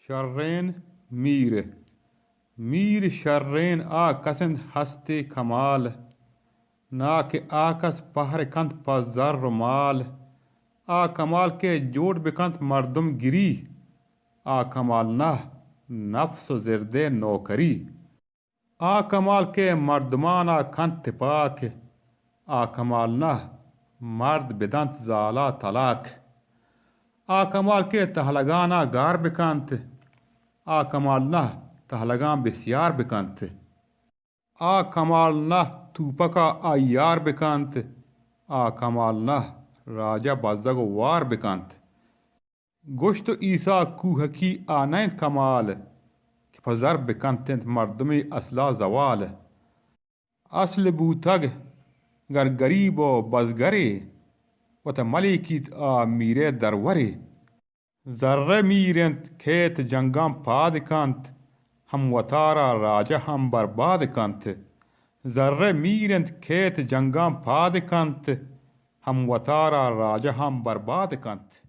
शर्रेन मीर मीर शर्रेन आ कसिंद हस्ते कमाल ना के आकस पहर कंत पजर माल आ कमाल के जोड़ बेकंत मर्दम गिरी आ कमाल ना नफ्स जिरदे नौकरी आ कमाल के मर्दमाना कंत पाक आ कमाल ना मर्द बेदंत जाला तलाक आ कमाल के तहलगाना गार बेकंत आ कमाल ना तहलगा बिस्यार बेकंत आ कमाल ना तूपका आयार बेकंत आ कमाल ना राजा बजग वार बेकंत गोश्त ईसा कुहकी आनैन कमाल कि फजर बेकंत मर्दमी असला जवाल असल बूतग गर गरीब व बजगरे वत मलिकित आ मीरे दरवरे जर्रे मीरेंत खेत जंगाम पाद कंत हम वतारा राजा हम बर्बाद कंत जर्रे मीरेंत खेत जंगाम पाद कंत हम वतारा राजा हम बर्बाद कंत।